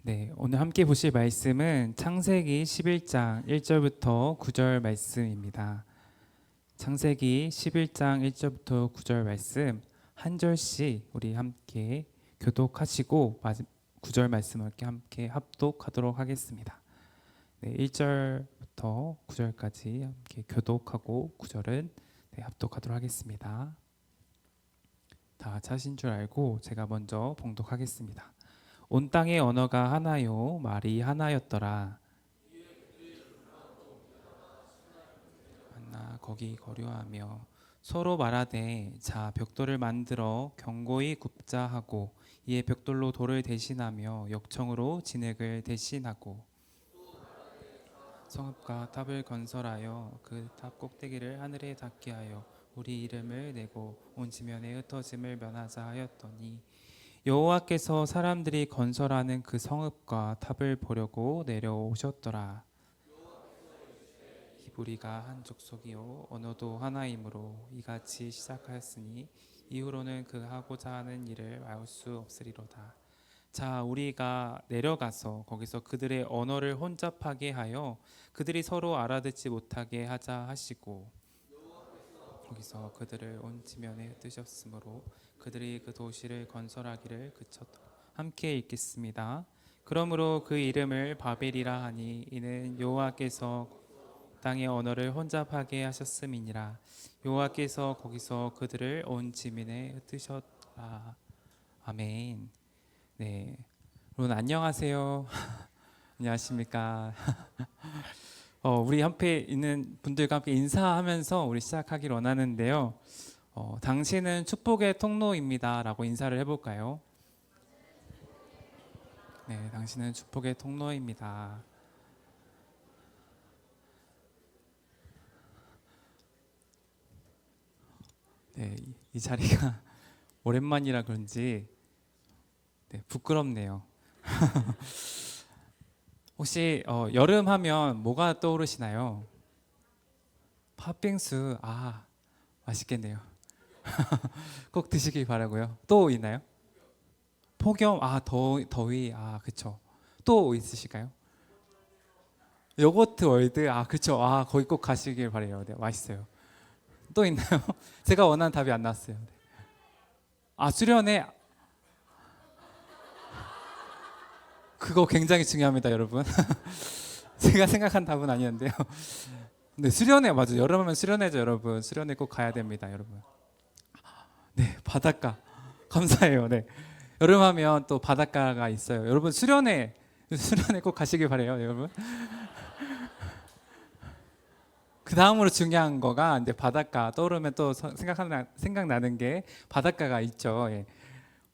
네, 오늘 함께 보실 말씀은 창세기 11장 1절부터 9절 말씀입니다. 창세기 11장 1절부터 9절 말씀 한 절씩 우리 함께 교독하시고 9절 말씀을 함께 합독하도록 하겠습니다. 네, 1절부터 9절까지 함께 교독하고 9절은 합독하도록 하겠습니다. 다 차신 줄 알고 제가 먼저 봉독하겠습니다. 온 땅의 언어가 하나요 말이 하나였더라. 만나 거기 거류하며 서로 말하되 자 벽돌을 만들어 견고히 굽자 하고 이에 벽돌로 돌을 대신하며 역청으로 진흙을 대신하고 성읍과 탑을 건설하여 그 탑 꼭대기를 하늘에 닿게 하여 우리 이름을 내고 온 지면에 흩어짐을 면하자 하였더니 여호와께서 사람들이 건설하는 그 성읍과 탑을 보려고 내려오셨더라. 히브리가 한 족속이요 언어도 하나이므로 이같이 시작하였으니 이후로는 그 하고자 하는 일을 알 수 없으리로다. 자 우리가 내려가서 거기서 그들의 언어를 혼잡하게 하여 그들이 서로 알아듣지 못하게 하자 하시고 거기서 그들을 온 지면에 흩으셨으므로 그들이 그 도시를 건설하기를 그쳤더라. 함께 읽겠습니다. 그러므로 그 이름을 바벨이라 하니 이는 여호와께서 땅의 언어를 혼잡하게 하셨음이니라. 여호와께서 거기서 그들을 온 지면에 흩으셨더라. 아멘. 네, 여러분 안녕하세요. 안녕하십니까? 우리 옆에 있는 분들과 함께 인사하면서 우리 시작하기를 원하는데요. 당신은 축복의 통로입니다라고 인사를 해볼까요? 네, 당신은 축복의 통로입니다. 네, 이 자리가 오랜만이라 그런지 부끄럽네요. 혹시 여름 하면 뭐가 떠오르시나요? 팥빙수, 맛있겠네요. 꼭 드시길 바라고요. 또 있나요? 폭염, 더위, 그쵸. 또 있으실까요? 요거트 월드, 그쵸. 거기 꼭 가시길 바래요. 네, 맛있어요. 또 있나요? 제가 원하는 답이 안 나왔어요. 수련회, 그거 굉장히 중요합니다, 여러분. 제가 생각한 답은 아니었는데요. 네, 수련회 맞아요. 여름하면 수련회죠, 여러분. 수련회 꼭 가야 됩니다, 여러분. 네, 바닷가 감사해요. 네, 여름하면 또 바닷가가 있어요. 여러분 수련회 꼭 가시길 바래요, 여러분. 그 다음으로 중요한 거가 이제 바닷가 떠오르면 또 생각나는 게 바닷가가 있죠. 예.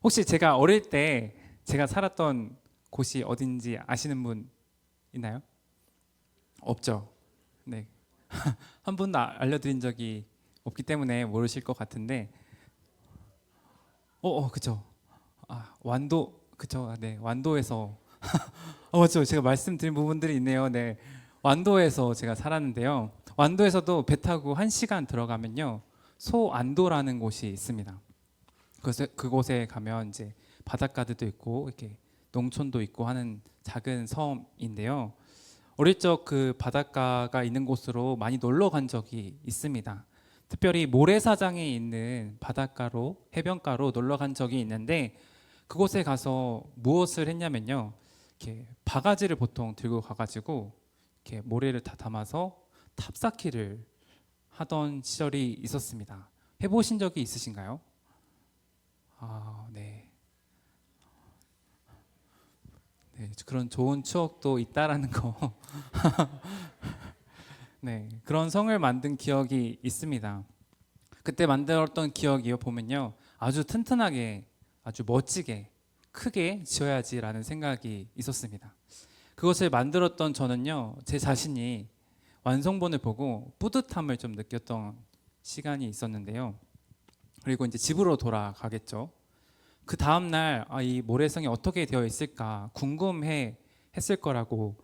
혹시 제가 어릴 때 제가 살았던 곳이 어딘지 아시는 분 있나요? 없죠. 네. 한 번도 알려드린 적이 없기 때문에 모르실 것 같은데, 그쵸. 완도, 그쵸. 네, 완도에서 맞죠. 제가 말씀드린 부분들이 있네요. 네, 완도에서 제가 살았는데요. 완도에서도 배 타고 1시간 들어가면요, 소안도라는 곳이 있습니다. 그곳에 가면 이제 바닷가들도 있고 이렇게 농촌도 있고 하는 작은 섬인데요. 어릴 적 그 바닷가가 있는 곳으로 많이 놀러 간 적이 있습니다. 특별히 모래사장에 있는 바닷가로 해변가로 놀러 간 적이 있는데 그곳에 가서 무엇을 했냐면요. 이렇게 바가지를 보통 들고 가가지고 이렇게 모래를 다 담아서 탑쌓기를 하던 시절이 있었습니다. 해보신 적이 있으신가요? 네. 네, 그런 좋은 추억도 있다라는 거. 네, 그런 성을 만든 기억이 있습니다. 그때 만들었던 기억이요 보면요, 아주 튼튼하게, 아주 멋지게, 크게 지어야지라는 생각이 있었습니다. 그것을 만들었던 저는요, 제 자신이 완성본을 보고 뿌듯함을 좀 느꼈던 시간이 있었는데요. 그리고 이제 집으로 돌아가겠죠. 그 다음 날 이 모래성이 어떻게 되어 있을까 궁금해 했을 거라고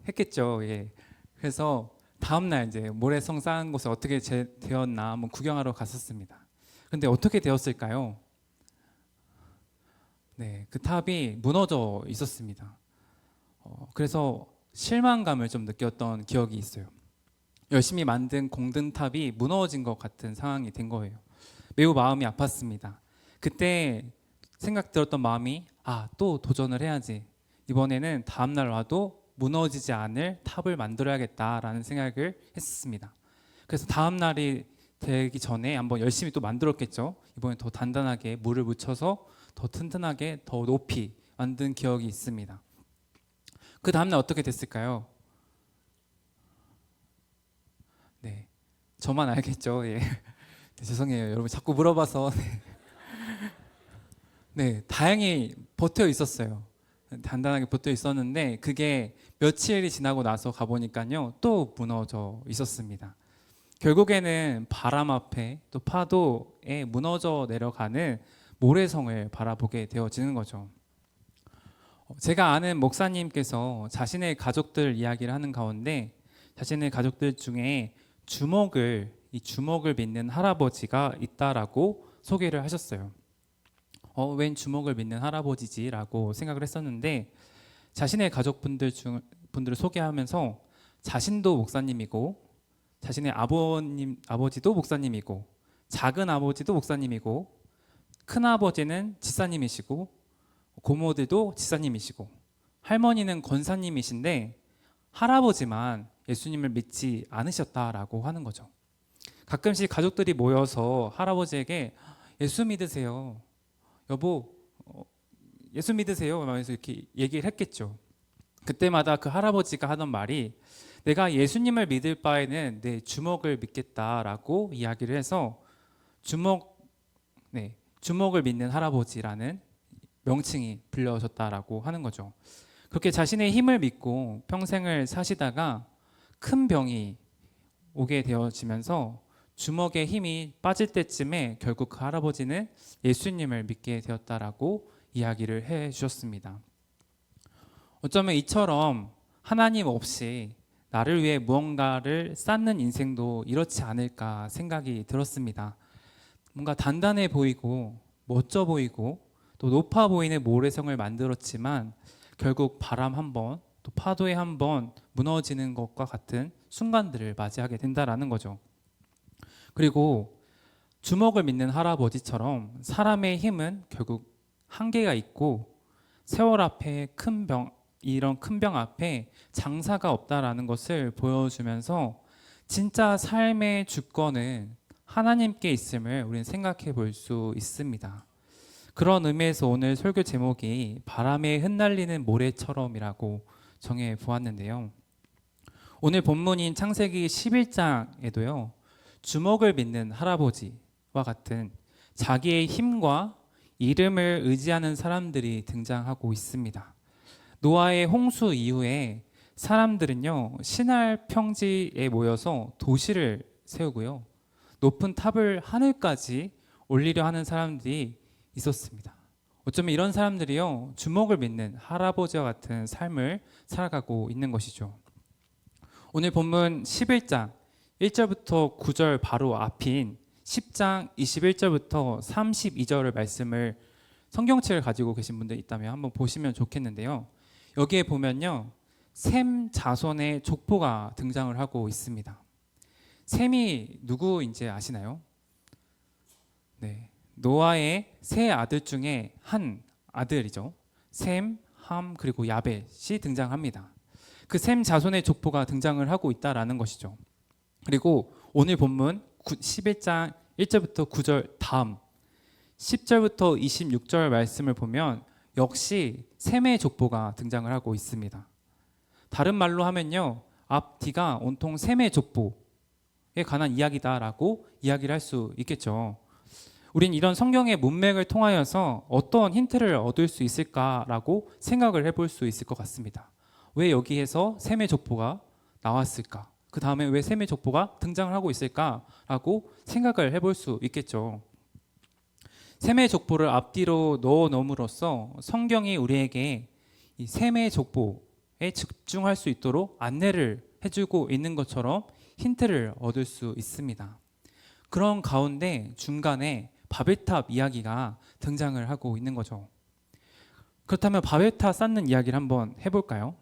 했겠죠. 예. 그래서 다음 날 이제 모래성 쌓은 곳에 어떻게 되었나 한번 구경하러 갔었습니다. 근데 어떻게 되었을까요? 네, 그 탑이 무너져 있었습니다. 그래서 실망감을 좀 느꼈던 기억이 있어요. 열심히 만든 공든탑이 무너진 것 같은 상황이 된 거예요. 매우 마음이 아팠습니다. 그때 생각 들었던 마음이 또 도전을 해야지. 이번에는 다음날 와도 무너지지 않을 탑을 만들어야겠다라는 생각을 했습니다. 그래서 다음날이 되기 전에 한번 열심히 또 만들었겠죠. 이번에 더 단단하게 물을 묻혀서 더 튼튼하게 더 높이 만든 기억이 있습니다. 그 다음날 어떻게 됐을까요? 네, 저만 알겠죠. 예. 네, 죄송해요, 여러분 자꾸 물어봐서. 네, 다행히 버텨 있었어요. 단단하게 버텨 있었는데 그게 며칠이 지나고 나서 가보니까요 또 무너져 있었습니다. 결국에는 바람 앞에 또 파도에 무너져 내려가는 모래성을 바라보게 되어지는 거죠. 제가 아는 목사님께서 자신의 가족들 이야기를 하는 가운데 자신의 가족들 중에 이 주먹을 믿는 할아버지가 있다라고 소개를 하셨어요. 웬 주먹을 믿는 할아버지지라고 생각을 했었는데 자신의 분들을 소개하면서 자신도 목사님이고 자신의 아버지도 목사님이고 작은 아버지도 목사님이고 큰 아버지는 집사님이시고 고모들도 집사님이시고 할머니는 권사님이신데 할아버지만 예수님을 믿지 않으셨다라고 하는 거죠. 가끔씩 가족들이 모여서 할아버지에게 예수 믿으세요. 여보, 예수 믿으세요. 하면서 이렇게 얘기를 했겠죠. 그때마다 그 할아버지가 하던 말이 내가 예수님을 믿을 바에는 내 주먹을 믿겠다라고 이야기를 해서 주먹을 믿는 할아버지라는 명칭이 불려졌다라고 하는 거죠. 그렇게 자신의 힘을 믿고 평생을 사시다가 큰 병이 오게 되어지면서 주먹의 힘이 빠질 때쯤에 결국 그 할아버지는 예수님을 믿게 되었다라고 이야기를 해 주셨습니다. 어쩌면 이처럼 하나님 없이 나를 위해 무언가를 쌓는 인생도 이렇지 않을까 생각이 들었습니다. 뭔가 단단해 보이고 멋져 보이고 또 높아 보이는 모래성을 만들었지만 결국 바람 한 번, 또 파도에 한 번 무너지는 것과 같은 순간들을 맞이하게 된다라는 거죠. 그리고 주먹을 믿는 할아버지처럼 사람의 힘은 결국 한계가 있고 세월 앞에 이런 큰 병 앞에 장사가 없다라는 것을 보여주면서 진짜 삶의 주권은 하나님께 있음을 우리는 생각해 볼 수 있습니다. 그런 의미에서 오늘 설교 제목이 바람에 흩날리는 모래처럼이라고 정해 보았는데요. 오늘 본문인 창세기 11장에도요. 주먹을 믿는 할아버지와 같은 자기의 힘과 이름을 의지하는 사람들이 등장하고 있습니다. 노아의 홍수 이후에 사람들은요 신할 평지에 모여서 도시를 세우고요 높은 탑을 하늘까지 올리려 하는 사람들이 있었습니다. 어쩌면 이런 사람들이요 주먹을 믿는 할아버지와 같은 삶을 살아가고 있는 것이죠. 오늘 본문 11장 1절부터 9절 바로 앞인 10장 21절부터 32절의 말씀을 성경책을 가지고 계신 분들 있다면 한번 보시면 좋겠는데요. 여기에 보면요 셈 자손의 족보가 등장을 하고 있습니다. 셈이 누구인지 아시나요? 네, 노아의 세 아들 중에 한 아들이죠. 셈, 함 그리고 야벳이 등장합니다. 그 셈 자손의 족보가 등장을 하고 있다라는 것이죠. 그리고 오늘 본문 11장 1절부터 9절 다음 10절부터 26절 말씀을 보면 역시 셈의 족보가 등장을 하고 있습니다. 다른 말로 하면요 앞뒤가 온통 셈의 족보에 관한 이야기다라고 이야기를 할 수 있겠죠. 우린 이런 성경의 문맥을 통하여서 어떤 힌트를 얻을 수 있을까라고 생각을 해볼 수 있을 것 같습니다. 왜 여기에서 셈의 족보가 나왔을까? 그 다음에 왜 셈의 족보가 등장을 하고 있을까라고 생각을 해볼 수 있겠죠. 셈의 족보를 앞뒤로 넣어 놓음으로써 성경이 우리에게 이 셈의 족보에 집중할 수 있도록 안내를 해주고 있는 것처럼 힌트를 얻을 수 있습니다. 그런 가운데 중간에 바벨탑 이야기가 등장을 하고 있는 거죠. 그렇다면 바베타 쌓는 이야기를 한번 해볼까요?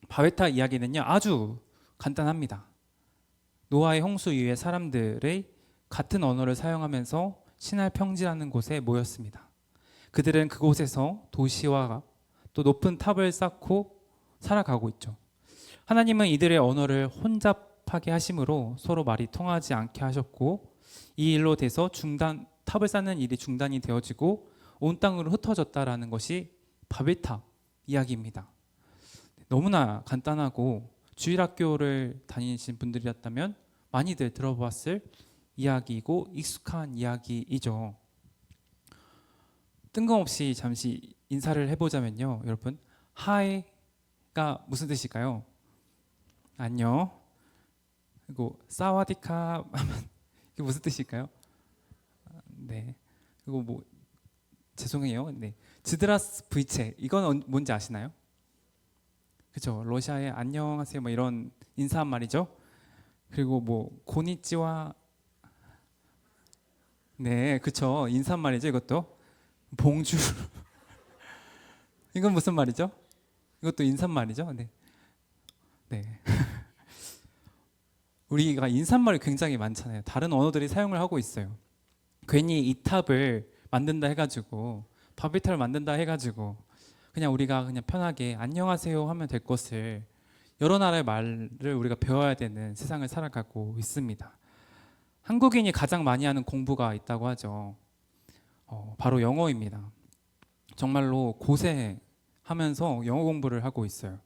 바베타 이야기는요, 아주 간단합니다. 노아의 홍수 이후에 사람들의 같은 언어를 사용하면서 신할 평지라는 곳에 모였습니다. 그들은 그곳에서 도시와 또 높은 탑을 쌓고 살아가고 있죠. 하나님은 이들의 언어를 혼잡하게 하심으로 서로 말이 통하지 않게 하셨고, 이 일로 돼서 탑을 쌓는 일이 중단이 되어지고 온 땅으로 흩어졌다라는 것이 바벨탑 이야기입니다. 너무나 간단하고 주일학교를 다니신 분들이었다면 많이들 들어봤을 이야기이고 익숙한 이야기이죠. 뜬금없이 잠시 인사를 해보자면요, 여러분, 하이가 무슨 뜻일까요? 안녕. 그리고 사와디캅 하면 이게 무슨 뜻일까요? 네. 그리고 뭐 죄송해요. 네. 지드라스 브이체, 이건 뭔지 아시나요? 그렇죠. 러시아의 안녕하세요 뭐 이런 인사한 말이죠. 그리고 뭐 고니치와, 네, 그렇죠. 인사말이죠. 이것도 봉주. 이건 무슨 말이죠? 이것도 인사말이죠. 네, 네. 우리가 인사말이 굉장히 많잖아요. 다른 언어들이 사용을 하고 있어요. 괜히 이 탑을 만든다 해가지고, 바비탑을 만든다 해가지고 그냥 우리가 그냥 편하게 안녕하세요 하면 될 것을 여러 나라의 말을 우리가 배워야 되는 세상을 살아가고 있습니다. 한국인이 가장 많이 하는 공부가 있다고 하죠. 바로 영어입니다. 정말로 고생하면서 영어 공부를 하고 있어요.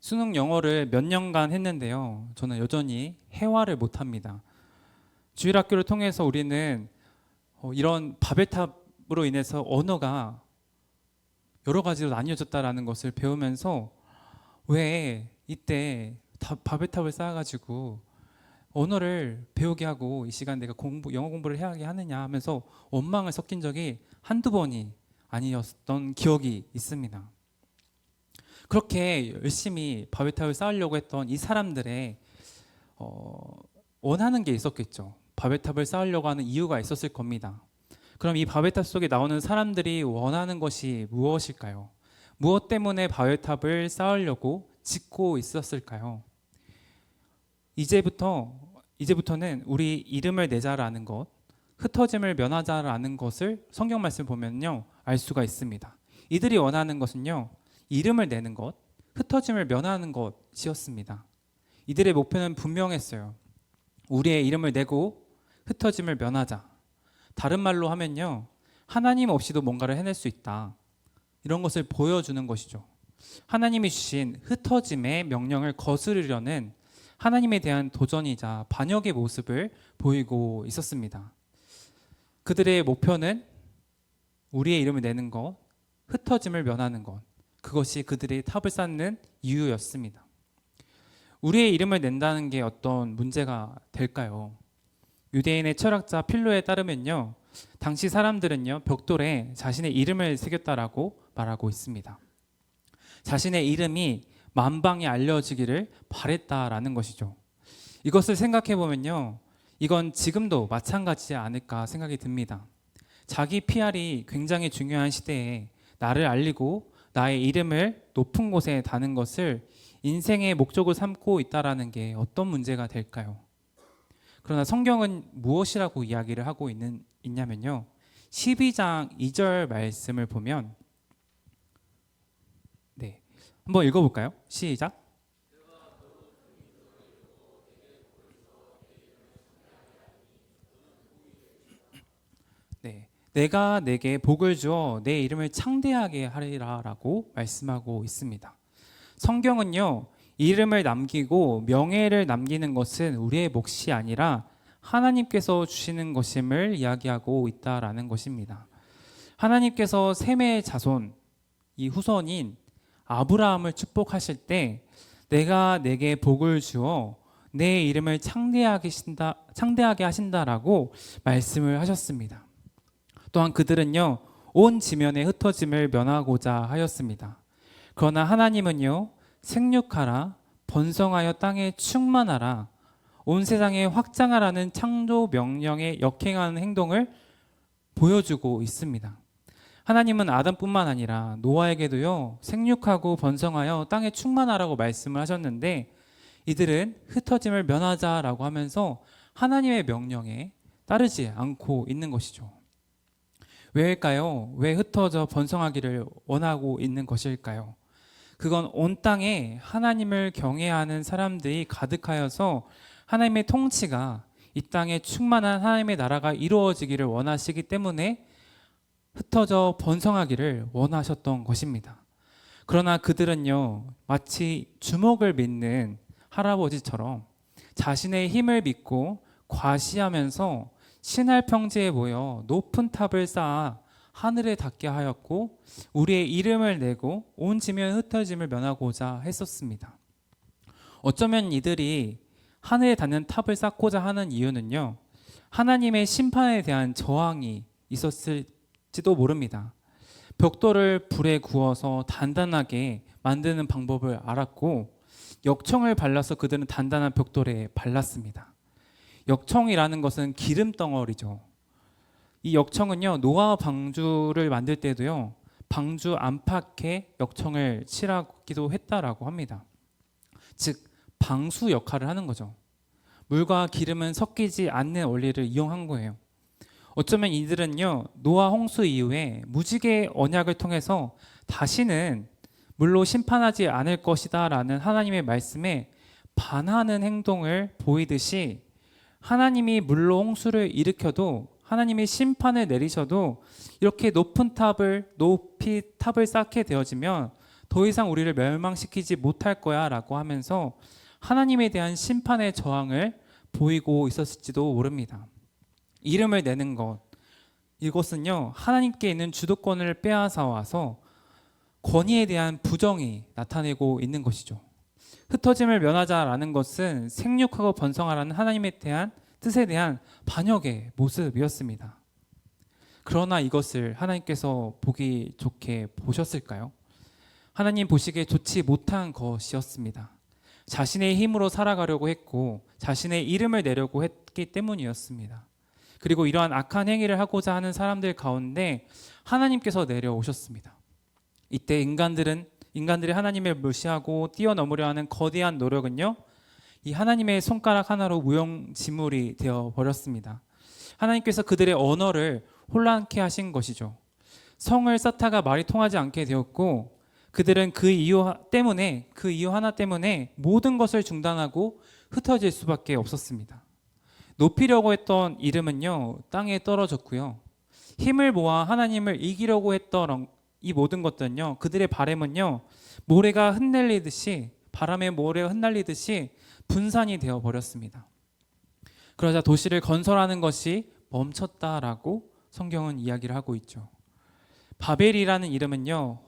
수능 영어를 몇 년간 했는데요, 저는 여전히 회화를 못합니다. 주일학교를 통해서 우리는 이런 바벨탑으로 인해서 언어가 여러 가지로 나뉘어졌다라는 것을 배우면서, 왜 이때 바벨탑을 쌓아가지고 언어를 배우게 하고 이 시간 내가 영어 공부를 해야 하느냐 하면서 원망을 섞인 적이 한두 번이 아니었던 기억이 있습니다. 그렇게 열심히 바벨탑을 쌓으려고 했던 이 사람들의 원하는 게 있었겠죠. 바벨탑을 쌓으려고 하는 이유가 있었을 겁니다. 그럼 이 바벨탑 속에 나오는 사람들이 원하는 것이 무엇일까요? 무엇 때문에 바벨탑을 쌓으려고 짓고 있었을까요? 이제부터는 우리 이름을 내자라는 것, 흩어짐을 면하자라는 것을 성경 말씀 보면요, 알 수가 있습니다. 이들이 원하는 것은요, 이름을 내는 것, 흩어짐을 면하는 것이었습니다. 이들의 목표는 분명했어요. 우리의 이름을 내고 흩어짐을 면하자. 다른 말로 하면요, 하나님 없이도 뭔가를 해낼 수 있다, 이런 것을 보여주는 것이죠. 하나님이 주신 흩어짐의 명령을 거스르려는 하나님에 대한 도전이자 반역의 모습을 보이고 있었습니다. 그들의 목표는 우리의 이름을 내는 것, 흩어짐을 면하는 것, 그것이 그들의 탑을 쌓는 이유였습니다. 우리의 이름을 낸다는 게 어떤 문제가 될까요? 유대인의 철학자 필로에 따르면요, 당시 사람들은요, 벽돌에 자신의 이름을 새겼다라고 말하고 있습니다. 자신의 이름이 만방에 알려지기를 바랬다라는 것이죠. 이것을 생각해 보면요, 이건 지금도 마찬가지지 않을까 생각이 듭니다. 자기 PR이 굉장히 중요한 시대에 나를 알리고 나의 이름을 높은 곳에 다는 것을 인생의 목적을 삼고 있다라는 게 어떤 문제가 될까요? 그러나 성경은 무엇이라고 이야기를 하고 있냐면요, 12장 2절 말씀을 보면, 네, 한번 읽어볼까요? 시작. 네, 내가 내게 복을 주어 내 이름을 창대하게 하리라라고 말씀하고 있습니다. 성경은요, 이름을 남기고 명예를 남기는 것은 우리의 몫이 아니라 하나님께서 주시는 것임을 이야기하고 있다라는 것입니다. 하나님께서 셈의 자손, 이 후손인 아브라함을 축복하실 때 내가 내게 복을 주어 내 이름을 창대하게 하신다라고 말씀을 하셨습니다. 또한 그들은요, 온 지면의 흩어짐을 면하고자 하였습니다. 그러나 하나님은요, 생육하라, 번성하여 땅에 충만하라, 온 세상에 확장하라는 창조 명령에 역행하는 행동을 보여주고 있습니다. 하나님은 아담뿐만 아니라 노아에게도요, 생육하고 번성하여 땅에 충만하라고 말씀을 하셨는데, 이들은 흩어짐을 면하자라고 하면서 하나님의 명령에 따르지 않고 있는 것이죠. 왜일까요? 왜 흩어져 번성하기를 원하고 있는 것일까요? 그건 온 땅에 하나님을 경외하는 사람들이 가득하여서 하나님의 통치가 이 땅에 충만한 하나님의 나라가 이루어지기를 원하시기 때문에 흩어져 번성하기를 원하셨던 것입니다. 그러나 그들은요, 마치 주먹을 믿는 할아버지처럼 자신의 힘을 믿고 과시하면서 신할 평지에 모여 높은 탑을 쌓아 하늘에 닿게 하였고 우리의 이름을 내고 온 지면 흩어짐을 면하고자 했었습니다. 어쩌면 이들이 하늘에 닿는 탑을 쌓고자 하는 이유는요, 하나님의 심판에 대한 저항이 있었을지도 모릅니다. 벽돌을 불에 구워서 단단하게 만드는 방법을 알았고 역청을 발라서 그들은 단단한 벽돌에 발랐습니다. 역청이라는 것은 기름 덩어리죠. 이 역청은요, 노아 방주를 만들 때도요, 방주 안팎에 역청을 칠하기도 했다라고 합니다. 즉 방수 역할을 하는 거죠. 물과 기름은 섞이지 않는 원리를 이용한 거예요. 어쩌면 이들은요, 노아 홍수 이후에 무지개 언약을 통해서 다시는 물로 심판하지 않을 것이다 라는 하나님의 말씀에 반하는 행동을 보이듯이 하나님이 물로 홍수를 일으켜도 하나님이 심판을 내리셔도 이렇게 높이 탑을 쌓게 되어지면 더 이상 우리를 멸망시키지 못할 거야 라고 하면서 하나님에 대한 심판의 저항을 보이고 있었을지도 모릅니다. 이름을 내는 것, 이것은요, 하나님께 있는 주도권을 빼앗아 와서 권위에 대한 부정이 나타내고 있는 것이죠. 흩어짐을 면하자라는 것은 생육하고 번성하라는 하나님에 대한 뜻에 대한 반역의 모습이었습니다. 그러나 이것을 하나님께서 보기 좋게 보셨을까요? 하나님 보시기에 좋지 못한 것이었습니다. 자신의 힘으로 살아가려고 했고 자신의 이름을 내려고 했기 때문이었습니다. 그리고 이러한 악한 행위를 하고자 하는 사람들 가운데 하나님께서 내려오셨습니다. 이때 인간들이 하나님을 무시하고 뛰어넘으려 하는 거대한 노력은요, 이 하나님의 손가락 하나로 무용지물이 되어 버렸습니다. 하나님께서 그들의 언어를 혼란케 하신 것이죠. 성을 쌓다가 말이 통하지 않게 되었고 그들은 그 이유 하나 때문에 모든 것을 중단하고 흩어질 수밖에 없었습니다. 높이려고 했던 이름은요, 땅에 떨어졌고요. 힘을 모아 하나님을 이기려고 했던 이 모든 것들은요, 그들의 바램은요, 바람에 모래가 흩날리듯이 분산이 되어 버렸습니다. 그러자 도시를 건설하는 것이 멈췄다라고 성경은 이야기를 하고 있죠. 바벨이라는 이름은요,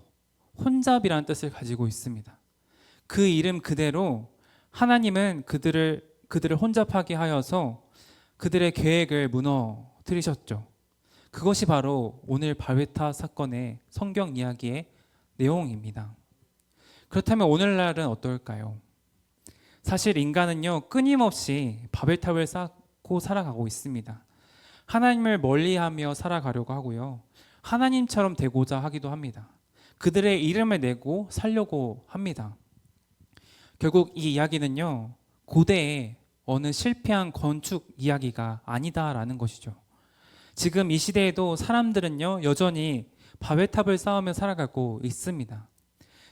혼잡이라는 뜻을 가지고 있습니다. 그 이름 그대로 하나님은 그들을 혼잡하게 하여서 그들의 계획을 무너뜨리셨죠. 그것이 바로 오늘 바베타 사건의 성경 이야기의 내용입니다. 그렇다면 오늘날은 어떨까요? 사실 인간은요, 끊임없이 바벨탑을 쌓고 살아가고 있습니다. 하나님을 멀리하며 살아가려고 하고요, 하나님처럼 되고자 하기도 합니다. 그들의 이름을 내고 살려고 합니다. 결국 이 이야기는요, 고대의 어느 실패한 건축 이야기가 아니다라는 것이죠. 지금 이 시대에도 사람들은요, 여전히 바벨탑을 쌓으며 살아가고 있습니다.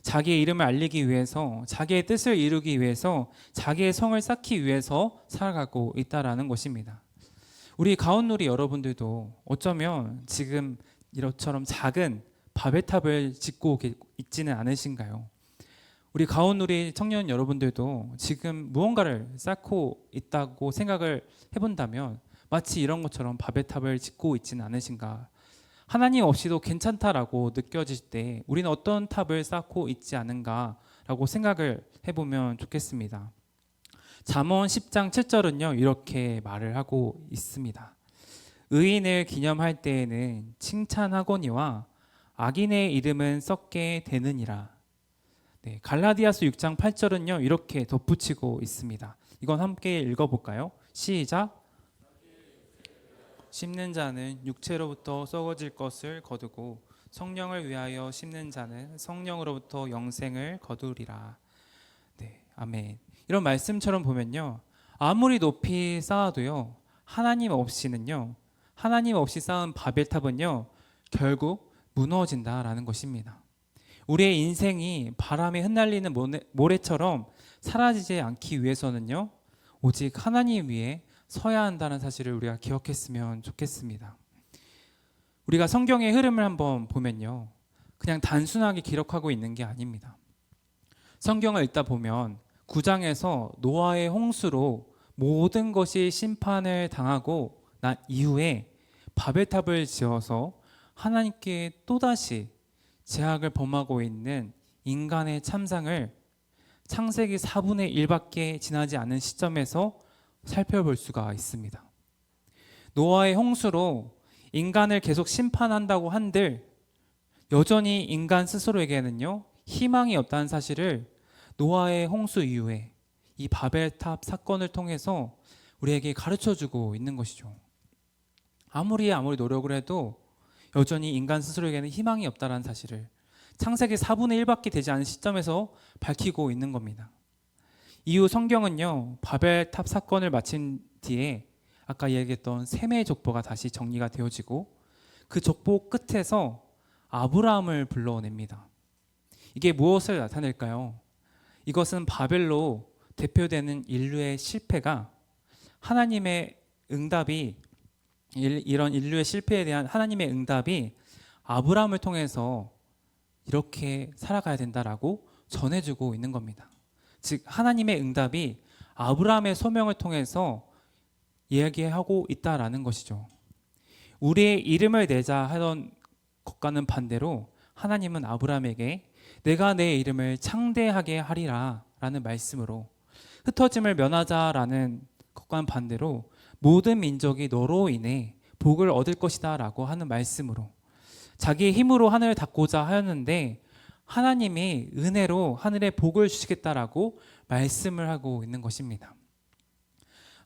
자기의 이름을 알리기 위해서, 자기의 뜻을 이루기 위해서, 자기의 성을 쌓기 위해서 살아가고 있다라는 것입니다. 우리 가온누리 여러분들도 어쩌면 지금 이처럼 작은 바벨탑을 짓고 있지는 않으신가요? 우리 가온누리 청년 여러분들도 지금 무언가를 쌓고 있다고 생각을 해본다면 마치 이런 것처럼 바벨탑을 짓고 있지는 않으신가? 하나님 없이도 괜찮다라고 느껴질 때 우리는 어떤 탑을 쌓고 있지 않은가라고 생각을 해보면 좋겠습니다. 잠언 10장 7절은요, 이렇게 말을 하고 있습니다. 의인을 기념할 때에는 칭찬하거니와 악인의 이름은 썩게 되느니라. 네, 갈라디아서 6장 8절은요, 이렇게 덧붙이고 있습니다. 이건 함께 읽어볼까요? 시작. 심는 자는 육체로부터 썩어질 것을 거두고 성령을 위하여 심는 자는 성령으로부터 영생을 거두리라. 네, 아멘. 이런 말씀처럼 보면요, 아무리 높이 쌓아도요, 하나님 없이는요, 하나님 없이 쌓은 바벨탑은요, 결국 무너진다라는 것입니다. 우리의 인생이 바람에 흩날리는 모래처럼 사라지지 않기 위해서는요, 오직 하나님 위에 서야 한다는 사실을 우리가 기억했으면 좋겠습니다. 우리가 성경의 흐름을 한번 보면요, 그냥 단순하게 기록하고 있는 게 아닙니다. 성경을 읽다 보면 9장에서 노아의 홍수로 모든 것이 심판을 당하고 난 이후에 바벨탑을 지어서 하나님께 또다시 제약을 범하고 있는 인간의 참상을 창세기 4분의 1밖에 지나지 않은 시점에서 살펴볼 수가 있습니다. 노아의 홍수로 인간을 계속 심판한다고 한들 여전히 인간 스스로에게는요, 희망이 없다는 사실을 노아의 홍수 이후에 이 바벨탑 사건을 통해서 우리에게 가르쳐주고 있는 것이죠. 아무리 노력을 해도 여전히 인간 스스로에게는 희망이 없다는 사실을 창세기 4분의 1밖에 되지 않은 시점에서 밝히고 있는 겁니다. 이후 성경은요, 바벨탑 사건을 마친 뒤에 아까 얘기했던 셈의 족보가 다시 정리가 되어지고 그 족보 끝에서 아브라함을 불러냅니다. 이게 무엇을 나타낼까요? 이것은 바벨로 대표되는 인류의 실패가 하나님의 응답이, 이런 인류의 실패에 대한 하나님의 응답이 아브라함을 통해서 이렇게 살아가야 된다라고 전해주고 있는 겁니다. 즉 하나님의 응답이 아브라함의 소명을 통해서 이야기하고 있다라는 것이죠. 우리의 이름을 내자 하던 것과는 반대로 하나님은 아브라함에게 내가 내 이름을 창대하게 하리라 라는 말씀으로, 흩어짐을 면하자라는 것과는 반대로 모든 민족이 너로 인해 복을 얻을 것이다 라고 하는 말씀으로 자기의 힘으로 하늘을 닫고자 하였는데 하나님이 은혜로 하늘에 복을 주시겠다라고 말씀을 하고 있는 것입니다.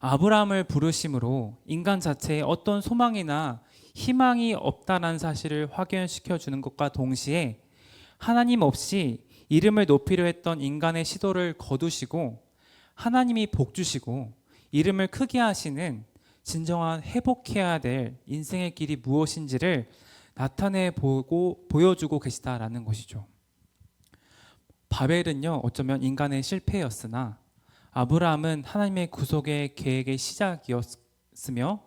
아브라함을 부르심으로 인간 자체에 어떤 소망이나 희망이 없다는 사실을 확인시켜 주는 것과 동시에 하나님 없이 이름을 높이려 했던 인간의 시도를 거두시고 하나님이 복 주시고 이름을 크게 하시는 진정한 회복해야 될 인생의 길이 무엇인지를 나타내 보여주고 계시다라는 것이죠. 바벨은요, 어쩌면 인간의 실패였으나 아브라함은 하나님의 구속의 계획의 시작이었으며,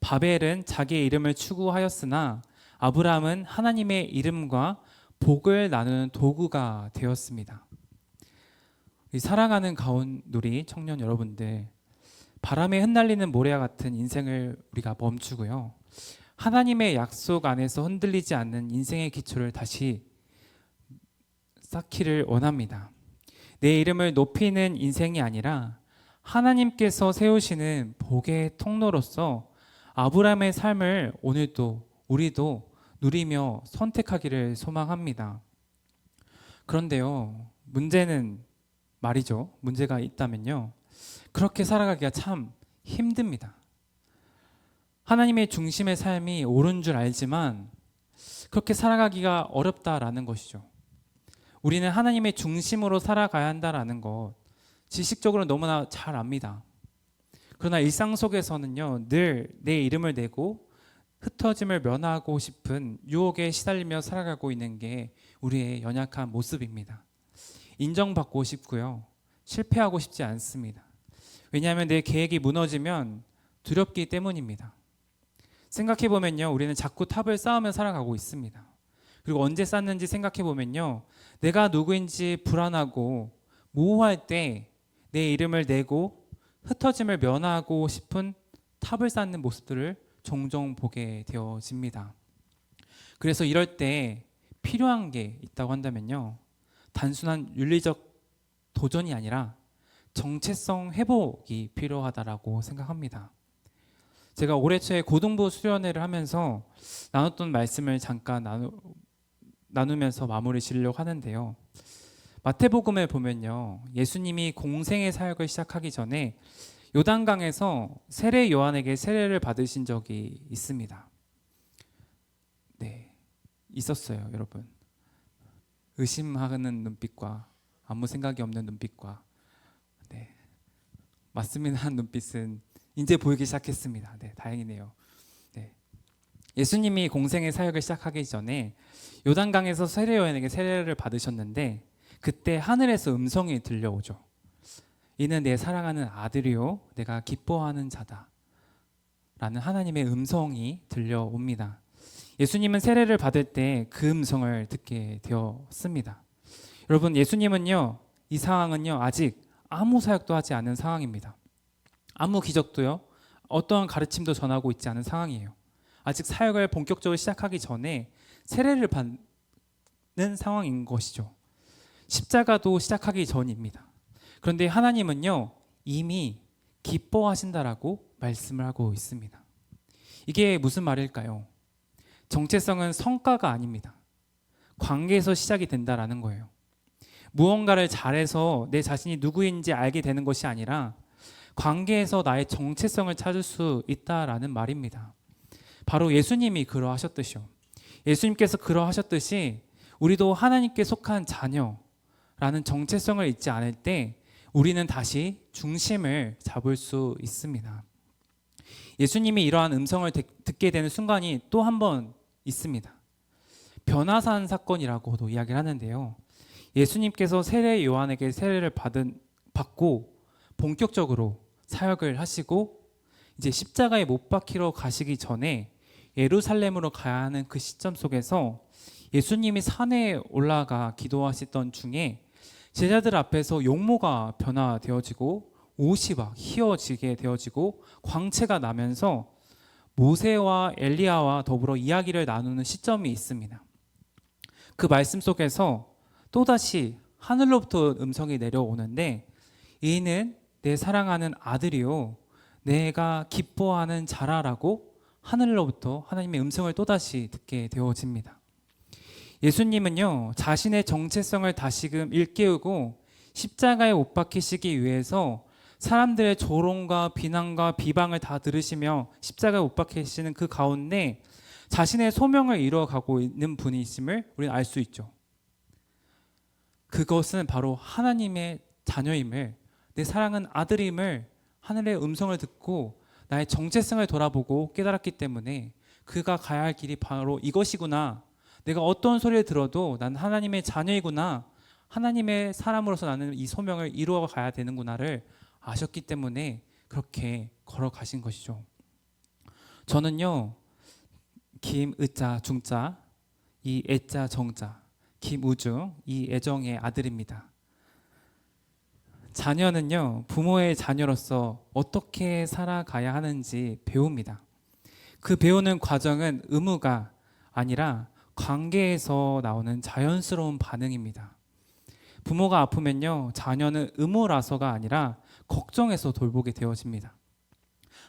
바벨은 자기의 이름을 추구하였으나 아브라함은 하나님의 이름과 복을 나누는 도구가 되었습니다. 사랑하는 가온누리 청년 여러분들, 바람에 흩날리는 모래와 같은 인생을 우리가 멈추고요, 하나님의 약속 안에서 흔들리지 않는 인생의 기초를 다시 쌓기를 원합니다. 내 이름을 높이는 인생이 아니라 하나님께서 세우시는 복의 통로로서 아브라함의 삶을 오늘도 우리도 누리며 선택하기를 소망합니다. 그런데요, 문제가 있다면요, 그렇게 살아가기가 참 힘듭니다. 하나님의 중심의 삶이 옳은 줄 알지만 그렇게 살아가기가 어렵다라는 것이죠. 우리는 하나님의 중심으로 살아가야 한다라는 것 지식적으로 너무나 잘 압니다. 그러나 일상 속에서는요, 늘 내 이름을 내고 흩어짐을 면하고 싶은 유혹에 시달리며 살아가고 있는 게 우리의 연약한 모습입니다. 인정받고 싶고요, 실패하고 싶지 않습니다. 왜냐하면 내 계획이 무너지면 두렵기 때문입니다. 생각해보면요, 우리는 자꾸 탑을 쌓으며 살아가고 있습니다. 그리고 언제 쌓는지 생각해보면요, 내가 누구인지 불안하고 모호할 때 내 이름을 내고 흩어짐을 면하고 싶은 탑을 쌓는 모습들을 종종 보게 되어집니다. 그래서 이럴 때 필요한 게 있다고 한다면요, 단순한 윤리적 도전이 아니라 정체성 회복이 필요하다라고 생각합니다. 제가 올해 초에 고등부 수련회를 하면서 나눴던 말씀을 잠깐 나누면서 마무리 지으려고 하는데요. 마태복음에 보면요, 예수님이 공생의 사역을 시작하기 전에 요단강에서 세례 요한에게 세례를 받으신 적이 있습니다. 네, 있었어요, 여러분. 의심하는 눈빛과 아무 생각이 없는 눈빛과 네, 맞습니다 하는 눈빛은 이제 보이기 시작했습니다. 네, 다행이네요. 네. 예수님이 공생의 사역을 시작하기 전에 요단강에서 세례 요한에게 세례를 받으셨는데 그때 하늘에서 음성이 들려오죠. 이는 내 사랑하는 아들이요 내가 기뻐하는 자다 라는 하나님의 음성이 들려옵니다. 예수님은 세례를 받을 때 그 음성을 듣게 되었습니다. 여러분, 예수님은요, 이 상황은요, 아직 아무 사역도 하지 않은 상황입니다. 아무 기적도요, 어떠한 가르침도 전하고 있지 않은 상황이에요. 아직 사역을 본격적으로 시작하기 전에 세례를 받는 상황인 것이죠. 십자가도 시작하기 전입니다. 그런데 하나님은요, 이미 기뻐하신다라고 말씀을 하고 있습니다. 이게 무슨 말일까요? 정체성은 성과가 아닙니다. 관계에서 시작이 된다라는 거예요. 무언가를 잘해서 내 자신이 누구인지 알게 되는 것이 아니라 관계에서 나의 정체성을 찾을 수 있다라는 말입니다. 바로 예수님이 그러하셨듯이요. 예수님께서 그러하셨듯이 우리도 하나님께 속한 자녀라는 정체성을 잊지 않을 때 우리는 다시 중심을 잡을 수 있습니다. 예수님이 이러한 음성을 듣게 되는 순간이 또 한 번 있습니다. 변화산 사건이라고도 이야기를 하는데요. 예수님께서 세례 요한에게 세례를 받고 본격적으로 사역을 하시고 이제 십자가에 못 박히러 가시기 전에 예루살렘으로 가야 하는 그 시점 속에서 예수님이 산에 올라가 기도하시던 중에 제자들 앞에서 용모가 변화되어지고 옷이 막 휘어지게 되어지고 광채가 나면서 모세와 엘리야와 더불어 이야기를 나누는 시점이 있습니다. 그 말씀 속에서 또다시 하늘로부터 음성이 내려오는데 이는 내 사랑하는 아들이요 내가 기뻐하는 자라라고 하늘로부터 하나님의 음성을 또다시 듣게 되어집니다. 예수님은요 자신의 정체성을 다시금 일깨우고 십자가에 못 박히시기 위해서 사람들의 조롱과 비난과 비방을 다 들으시며 십자가에 못 박히시는 그 가운데 자신의 소명을 이루어가고 있는 분이심을 우리는 알 수 있죠. 그것은 바로 하나님의 자녀임을, 내 사랑은 아들임을 하늘의 음성을 듣고 나의 정체성을 돌아보고 깨달았기 때문에 그가 가야 할 길이 바로 이것이구나. 내가 어떤 소리를 들어도 난 하나님의 자녀이구나. 하나님의 사람으로서 나는 이 소명을 이루어 가야 되는구나를 아셨기 때문에 그렇게 걸어가신 것이죠. 저는요 김의자 중자 이 애자 정자 김우중 이 애정의 아들입니다. 자녀는요 부모의 자녀로서 어떻게 살아가야 하는지 배웁니다. 그 배우는 과정은 의무가 아니라 관계에서 나오는 자연스러운 반응입니다. 부모가 아프면요 자녀는 의무라서가 아니라 걱정해서 돌보게 되어집니다.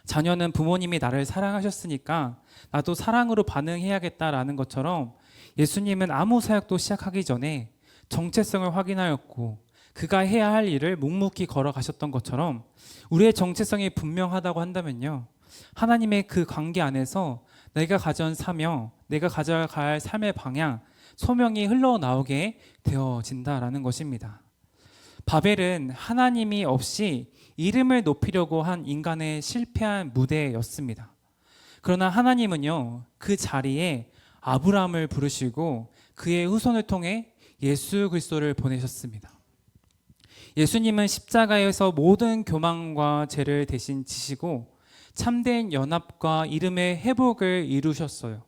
자녀는 부모님이 나를 사랑하셨으니까 나도 사랑으로 반응해야겠다라는 것처럼 예수님은 아무 사역도 시작하기 전에 정체성을 확인하였고 그가 해야 할 일을 묵묵히 걸어가셨던 것처럼 우리의 정체성이 분명하다고 한다면요 하나님의 그 관계 안에서 내가 가져온 사명, 내가 가져가야 할 삶의 방향, 소명이 흘러나오게 되어진다라는 것입니다. 바벨은 하나님이 없이 이름을 높이려고 한 인간의 실패한 무대였습니다. 그러나 하나님은요 그 자리에 아브라함을 부르시고 그의 후손을 통해 예수 그리스도를 보내셨습니다. 예수님은 십자가에서 모든 교만과 죄를 대신 지시고 참된 연합과 이름의 회복을 이루셨어요.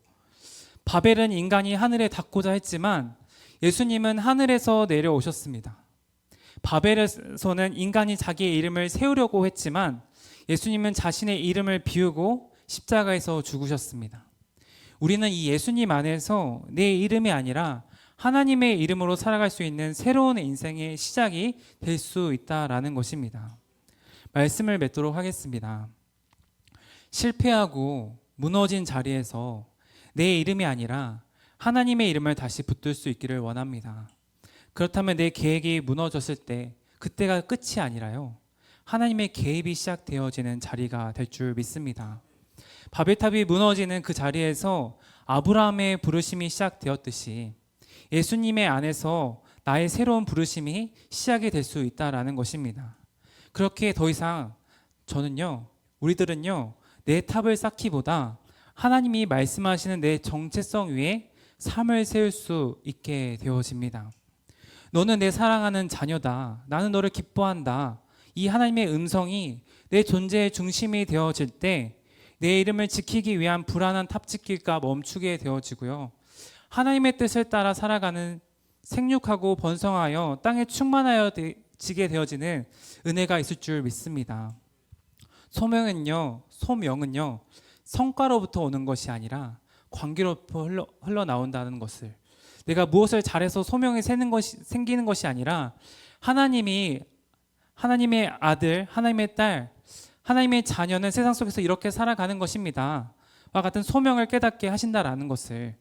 바벨은 인간이 하늘에 닿고자 했지만 예수님은 하늘에서 내려오셨습니다. 바벨에서는 인간이 자기의 이름을 세우려고 했지만 예수님은 자신의 이름을 비우고 십자가에서 죽으셨습니다. 우리는 이 예수님 안에서 내 이름이 아니라 하나님의 이름으로 살아갈 수 있는 새로운 인생의 시작이 될 수 있다라는 것입니다. 말씀을 맺도록 하겠습니다. 실패하고 무너진 자리에서 내 이름이 아니라 하나님의 이름을 다시 붙들 수 있기를 원합니다. 그렇다면 내 계획이 무너졌을 때 그때가 끝이 아니라요 하나님의 개입이 시작되어지는 자리가 될 줄 믿습니다. 바벨탑이 무너지는 그 자리에서 아브라함의 부르심이 시작되었듯이 예수님의 안에서 나의 새로운 부르심이 시작이 될 수 있다라는 것입니다. 그렇게 더 이상 우리들은요, 내 탑을 쌓기보다 하나님이 말씀하시는 내 정체성 위에 삶을 세울 수 있게 되어집니다. 너는 내 사랑하는 자녀다. 나는 너를 기뻐한다. 이 하나님의 음성이 내 존재의 중심이 되어질 때 내 이름을 지키기 위한 불안한 탑짓기가 멈추게 되어지고요. 하나님의 뜻을 따라 살아가는 생육하고 번성하여 땅에 충만하여 지게 되어지는 은혜가 있을 줄 믿습니다. 소명은요, 성과로부터 오는 것이 아니라 관계로부터 흘러나온다는 것을, 내가 무엇을 잘해서 소명이 생기는 것이 아니라 하나님의 아들, 하나님의 딸, 하나님의 자녀는 세상 속에서 이렇게 살아가는 것입니다. 와 같은 소명을 깨닫게 하신다라는 것을,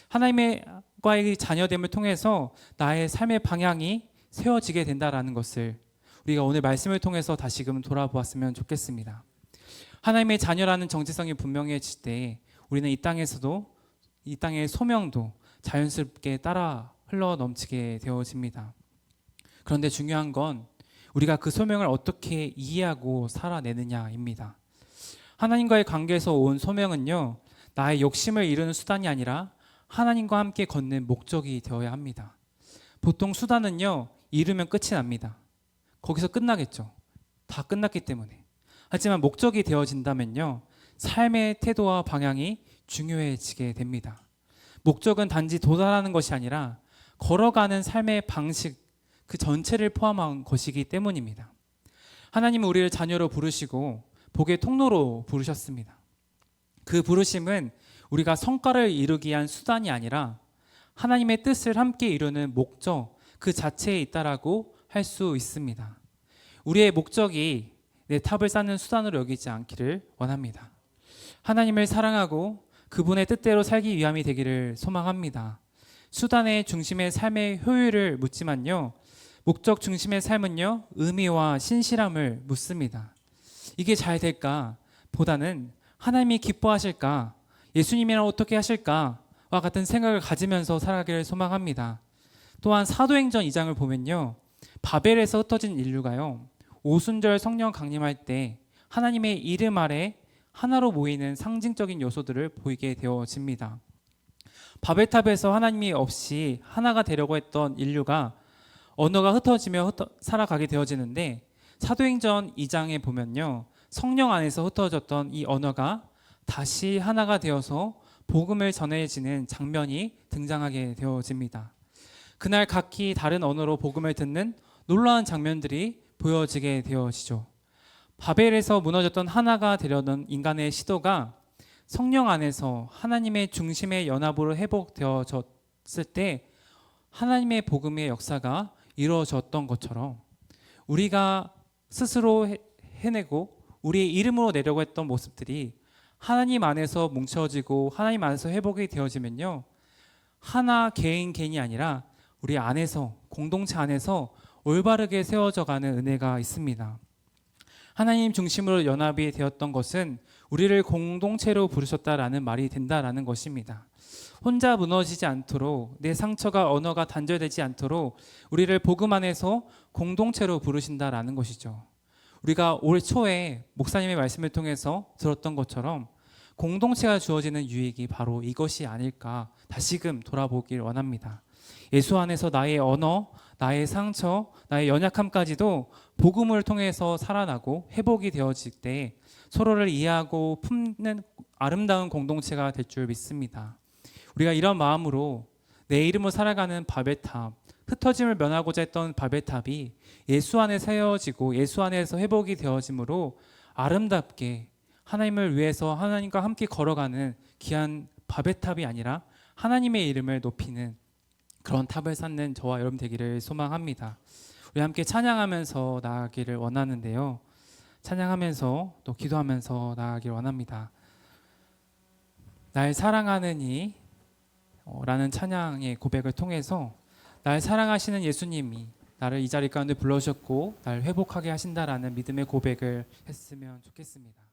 하나님과의 자녀됨을 통해서 나의 삶의 방향이 세워지게 된다라는 것을 우리가 오늘 말씀을 통해서 다시금 돌아보았으면 좋겠습니다. 하나님의 자녀라는 정체성이 분명해질 때 우리는 이 땅의 소명도 자연스럽게 따라 흘러 넘치게 되어집니다. 그런데 중요한 건 우리가 그 소명을 어떻게 이해하고 살아내느냐입니다. 하나님과의 관계에서 온 소명은요, 나의 욕심을 이루는 수단이 아니라 하나님과 함께 걷는 목적이 되어야 합니다. 보통 수단은요, 이루면 끝이 납니다. 거기서 끝나겠죠. 다 끝났기 때문에. 하지만 목적이 되어진다면요, 삶의 태도와 방향이 중요해지게 됩니다. 목적은 단지 도달하는 것이 아니라 걸어가는 삶의 방식, 그 전체를 포함한 것이기 때문입니다. 하나님은 우리를 자녀로 부르시고 복의 통로로 부르셨습니다. 그 부르심은 우리가 성과를 이루기 위한 수단이 아니라 하나님의 뜻을 함께 이루는 목적 그 자체에 있다라고 할 수 있습니다. 우리의 목적이 내 탑을 쌓는 수단으로 여기지 않기를 원합니다. 하나님을 사랑하고 그분의 뜻대로 살기 위함이 되기를 소망합니다. 수단의 중심의 삶의 효율을 묻지만요, 목적 중심의 삶은요, 의미와 신실함을 묻습니다. 이게 잘 될까 보다는 하나님이 기뻐하실까, 예수님이랑 어떻게 하실까와 같은 생각을 가지면서 살아가기를 소망합니다. 또한 사도행전 2장을 보면요, 바벨에서 흩어진 인류가요, 오순절 성령 강림할 때 하나님의 이름 아래 하나로 모이는 상징적인 요소들을 보이게 되어집니다. 바벨탑에서 하나님이 없이 하나가 되려고 했던 인류가 언어가 흩어지며 살아가게 되어지는데, 사도행전 2장에 보면요, 성령 안에서 흩어졌던 이 언어가 다시 하나가 되어서 복음을 전해지는 장면이 등장하게 되어집니다. 그날 각기 다른 언어로 복음을 듣는 놀라운 장면들이 보여지게 되어지죠. 바벨에서 무너졌던 하나가 되려던 인간의 시도가 성령 안에서 하나님의 중심의 연합으로 회복되어졌을 때 하나님의 복음의 역사가 이루어졌던 것처럼 우리가 스스로 해내고 우리의 이름으로 내려고 했던 모습들이 하나님 안에서 뭉쳐지고 하나님 안에서 회복이 되어지면요, 하나 개인이 아니라 우리 안에서, 공동체 안에서 올바르게 세워져가는 은혜가 있습니다. 하나님 중심으로 연합이 되었던 것은 우리를 공동체로 부르셨다라는 말이 된다라는 것입니다. 혼자 무너지지 않도록, 내 상처가 언어가 단절되지 않도록 우리를 복음 안에서 공동체로 부르신다라는 것이죠. 우리가 올 초에 목사님의 말씀을 통해서 들었던 것처럼 공동체가 주어지는 유익이 바로 이것이 아닐까 다시금 돌아보길 원합니다. 예수 안에서 나의 언어, 나의 상처, 나의 연약함까지도 복음을 통해서 살아나고 회복이 되어질 때 서로를 이해하고 품는 아름다운 공동체가 될 줄 믿습니다. 우리가 이런 마음으로 내 이름으로 살아가는 바벨탑, 흩어짐을 면하고자 했던 바벨탑이 예수 안에 세워지고 예수 안에서 회복이 되어짐으로 아름답게 하나님을 위해서 하나님과 함께 걸어가는 귀한 바벨탑이 아니라 하나님의 이름을 높이는 그런 탑을 쌓는 저와 여러분 되기를 소망합니다. 우리 함께 찬양하면서 나아가기를 원하는데요, 찬양하면서 또 기도하면서 나아가기를 원합니다. 날 사랑하는 이 라는 찬양의 고백을 통해서 날 사랑하시는 예수님이 나를 이 자리 가운데 불러주셨고 날 회복하게 하신다라는 믿음의 고백을 했으면 좋겠습니다.